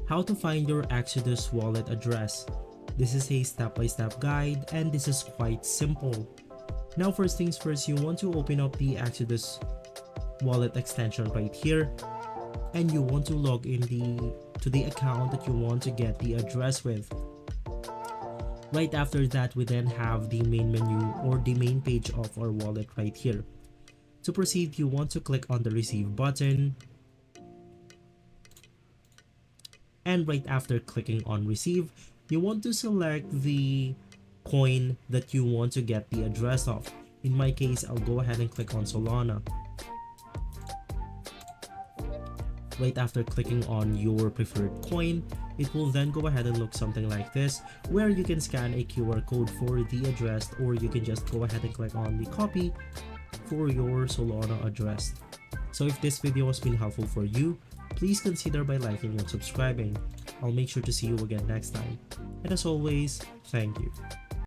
How to find your Exodus wallet address. This is a step-by-step guide and this is quite simple. Now first things first, you want to open up the Exodus wallet extension right here and you want to log in to the account that you want to get the address with. Right after that, we then have the main menu or the main page of our wallet right here. To proceed, you want to click on the receive button. And right after clicking on receive, you want to select the coin that you want to get the address of. In my case, I'll go ahead and click on Solana. Right after clicking on your preferred coin, it will then go ahead and look something like this, where you can scan a QR code for the address, or you can just go ahead and click on the copy for your Solana address. So if this video has been helpful for you, please consider by liking and subscribing. I'll make sure to see you again next time. And as always, thank you.